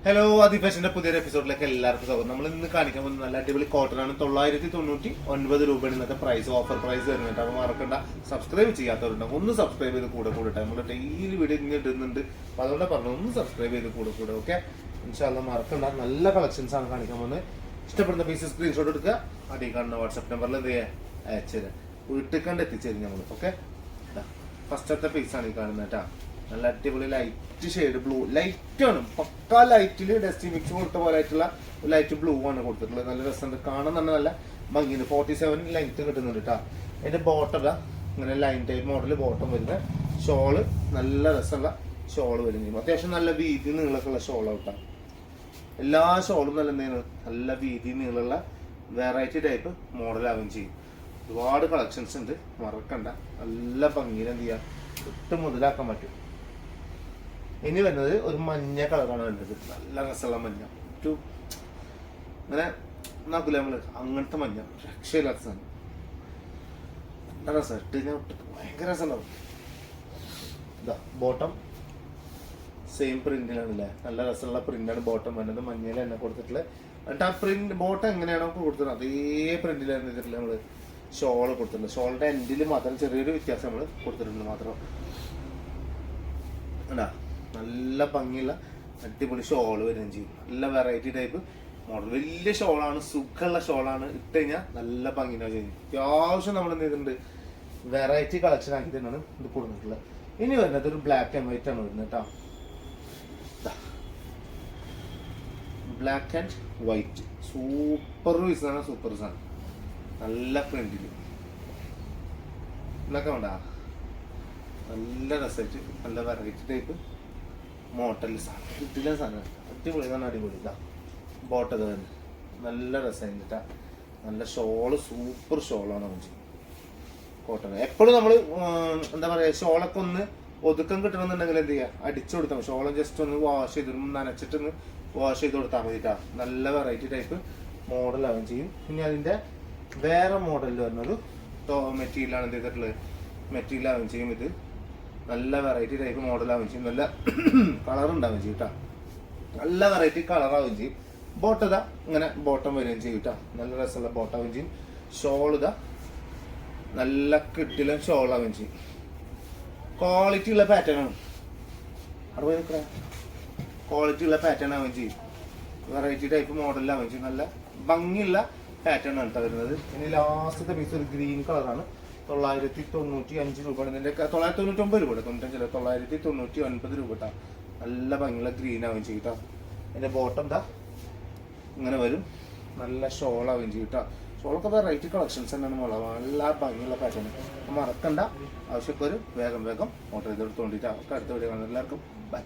Hello, ആദി ഫാഷന്റെ പുതിയൊരു എപ്പിസോഡിലേക്ക് എല്ലാവർക്കും സ്വാഗതം. നമ്മൾ ഇന്ന് കാണിക്കാൻ പോകുന്നത് നല്ല അടിപൊളി കോട്ടൺ ആണ്. 999 രൂപയാണ് ഇന്നത്തെ പ്രൈസ്, ഓഫർ പ്രൈസ് വരുന്നുണ്ട്. അപ്പോൾ മറക്കണ്ട, സബ്സ്ക്രൈബ് ചെയ്യാത്തവരുണ്ടാവും, ഒന്ന് സബ്സ്ക്രൈബ് ചെയ്ത് കൂടെ നമ്മൾ ഡെയിലി വീഡിയോ ഇങ്ങനെ ഇടുന്നുണ്ട്. അപ്പോൾ അതുകൊണ്ട് പറഞ്ഞു, ഒന്ന് സബ്സ്ക്രൈബ് ചെയ്ത് കൂടെ ഓക്കെ. ഇൻഷാല്ലാ മറക്കണ്ട, നല്ല കളക്ഷൻസ് ആണ് കാണിക്കാൻ പോകുന്നത്. ഇഷ്ടപ്പെടുന്ന പീസ് സ്ക്രീൻഷോട്ട് എടുക്കുക, അടി കാണുന്ന വാട്സ്ആപ്പ് നമ്പറിൽ എന്ത് ചെയ്യുക, അയച്ചുതരാം, വീട്ടിൽ കണ്ട് എത്തിച്ചേരും നമ്മൾ. ഓക്കെ, ഫസ്റ്റത്തെ പീസാണ് ഈ കാണുന്നത് കേട്ടോ. നല്ല അടിപൊളി ലൈറ്റ് ഷെയ്ഡ് ബ്ലൂ, ലൈറ്റ് ആണ്, പക്കാ ലൈറ്റിൽ ഡസ്റ്റി മിക്സ് കൊടുത്ത പോലെ ആയിട്ടുള്ള ലൈറ്റ് ബ്ലൂ ആണ് കൊടുത്തിട്ടുള്ളത്. നല്ല രസമുണ്ട് കാണാൻ, തന്നെ നല്ല ഭംഗിയുണ്ട്. 47 ലെങ്ത് കിട്ടുന്നുണ്ട് കേട്ടോ. അതിന്റെ ബോട്ടം ഇങ്ങനെ ലൈൻ ടൈപ്പ് മോഡൽ ബോട്ടം വരുന്ന ഷോള്, നല്ല രസമുള്ള ഷോള് വരുന്നത്. അത്യാവശ്യം നല്ല വീതി നീളമൊക്കെ ഉള്ള ഷോളാണ് കേട്ടോ. എല്ലാ ഷോളും നല്ല എന്തെങ്കിലും നല്ല വീതി നീളമുള്ള വെറൈറ്റി ടൈപ്പ് മോഡലാവുകയും ചെയ്യും. ഒരുപാട് കളക്ഷൻസ് ഉണ്ട്, മറക്കണ്ട. നല്ല ഭംഗിയിൽ എന്ത് ചെയ്യാം, ഇട്ട് മുതലാക്കാൻ പറ്റും. ഇനി വരുന്നത് ഒരു മഞ്ഞ കളറാണ് വരുന്നത്. നല്ല രസമുള്ള മഞ്ഞ, ഒരു ഇങ്ങനെ നോക്കില്ല നമ്മള്, അങ്ങനത്തെ മഞ്ഞ രക്ഷയില്ലാത്ത സാധനം. നല്ല രസം, ഇട്ട് കഴിഞ്ഞാൽ ഭയങ്കര രസമുണ്ടാവും. ഇതാ ബോട്ടം സെയിം പ്രിന്റിലാണല്ലേ, നല്ല രസമുള്ള പ്രിന്റാണ് ബോട്ടം വരുന്നത്. മഞ്ഞയിൽ തന്നെ കൊടുത്തിട്ടുള്ളത്. എന്നിട്ട് ആ പ്രിന്റ് ബോട്ടം എങ്ങനെയാണോ കൊടുത്തിട്ടുള്ളത് അതേ പ്രിന്റിലാണ് ഇതിട്ടുള്ള നമ്മള് ഷോള് കൊടുത്തിട്ടുണ്ട്. ഷോളിന്റെ എൻഡിൽ മാത്രം ചെറിയൊരു വ്യത്യാസം നമ്മൾ കൊടുത്തിട്ടുണ്ട് മാത്രം. അല്ല, നല്ല ഭംഗിയുള്ള അടിപൊളി ഷോള് വരികയും ചെയ്യും. നല്ല വെറൈറ്റി ടൈപ്പ് മോഡൽ, വലിയ ഷോളാണ്, സുഖമുള്ള ഷോളാണ്. ഇട്ട് കഴിഞ്ഞാൽ നല്ല ഭംഗിയാണ് ചെയ്യും. അത്യാവശ്യം നമ്മൾ എന്ത് ചെയ്തിട്ടുണ്ട്, വെറൈറ്റി കളക്ഷൻ ആക്കി തന്നെയാണ് ഇത് കൊടുത്തിട്ടുള്ളത്. ഇനി വരുന്നത് ഒരു ബ്ലാക്ക് ആൻഡ് വൈറ്റ് ആണ് വരുന്നത് കേട്ടോ. ബ്ലാക്ക് ആൻഡ് വൈറ്റ് സൂപ്പർ പീസാണ്, സൂപ്പർ സാധനം. നല്ല പ്രിന്റില് ഇതൊക്കെ വേണ്ട, നല്ല രസമായിട്ട് നല്ല വെറൈറ്റി ടൈപ്പ് മോട്ടൽ സാധനം, കിട്ടില്ല സാധനം, അടിപൊളി സാധനം, അടിപൊളി. ഇതാ ബോട്ടം തന്നെ നല്ല രസമായിട്ടാ. നല്ല ഷോള്, സൂപ്പർ ഷോളാണ് നമുക്ക് കോട്ടൺ. എപ്പോഴും നമ്മൾ എന്താ പറയുക, ഷോളൊക്കെ ഒന്ന് ഒതുക്കം കിട്ടണമെന്നുണ്ടെങ്കിൽ എന്ത് ചെയ്യുക, അടിച്ചു കൊടുത്താൽ മതി. ഷോള് ജസ്റ്റ് ഒന്ന് വാഷ് ചെയ്ത് നനച്ചിട്ടൊന്ന് വാഷ് ചെയ്ത് കൊടുത്താൽ മതിട്ടാ. നല്ല വെറൈറ്റി ടൈപ്പ് മോഡലാവുകയും ചെയ്യും. ഇനി അതിൻ്റെ വേറെ മോഡലിൽ വരുന്നത് മെറ്റീരിയലാണ് എന്ത് ചെയ്തിട്ടുള്ളത്, മെറ്റീരിയലാവുകയും ചെയ്യും. ഇത് നല്ല വെറൈറ്റി ടൈപ്പ് മോഡലാവുകയും ചെയ്യും. നല്ല കളർ ഉണ്ടാവുകയും ചെയ്യും കേട്ടോ. നല്ല വെറൈറ്റി കളറാവുകയും ചെയ്യും. ബോട്ടം ഇതാ ഇങ്ങനെ ബോട്ടം വരികയും ചെയ്യും കേട്ടോ. നല്ല രസമുള്ള ബോട്ടാവുകയും ചെയ്യും. ഷോൾ ഇതാ നല്ല കിട്ടിലും ഷോളാവുകയും ചെയ്യും. ക്വാളിറ്റി ഉള്ള പാറ്റേൺ ആണ്, അവിടെ നിൽക്കണ ക്വാളിറ്റി ഉള്ള പാറ്റേൺ ആവുകയും ചെയ്യും. വെറൈറ്റി ടൈപ്പ് മോഡലാവുകയും ചെയ്യും. നല്ല ഭംഗിയുള്ള പാറ്റേൺ ആണ് കേട്ടോ വരുന്നത്. ഇനി ലാസ്റ്റത്തെ പീസ് ഒരു ഗ്രീൻ കളറാണ്. 995 രൂപ. ഇതിന്റെ 999 രൂപ, 95 999 രൂപ കേട്ടോ. നല്ല ഭംഗിയുള്ള ഗ്രീൻ ആവുകയും ചെയ്യും കേട്ടോ. അതിന്റെ ബോട്ടം ദാ ഇങ്ങനെ വരും. നല്ല ഷോൾ ആവുകയും ചെയ്യും കേട്ടോ. ഷോളൊക്കെ വെറൈറ്റി കളക്ഷൻസ് തന്നെയാണ് മോള, നല്ല ഭംഗിയുള്ള പാറ്റേൺ. മറക്കണ്ട, ആവശ്യമൊക്കെ ഒരു വേഗം ഓർഡർ ചെയ്തെടുത്തോണ്ടിട്ട്. അവർക്ക് അടുത്ത വീഡിയോ കാണുന്ന എല്ലാവർക്കും ബൈ.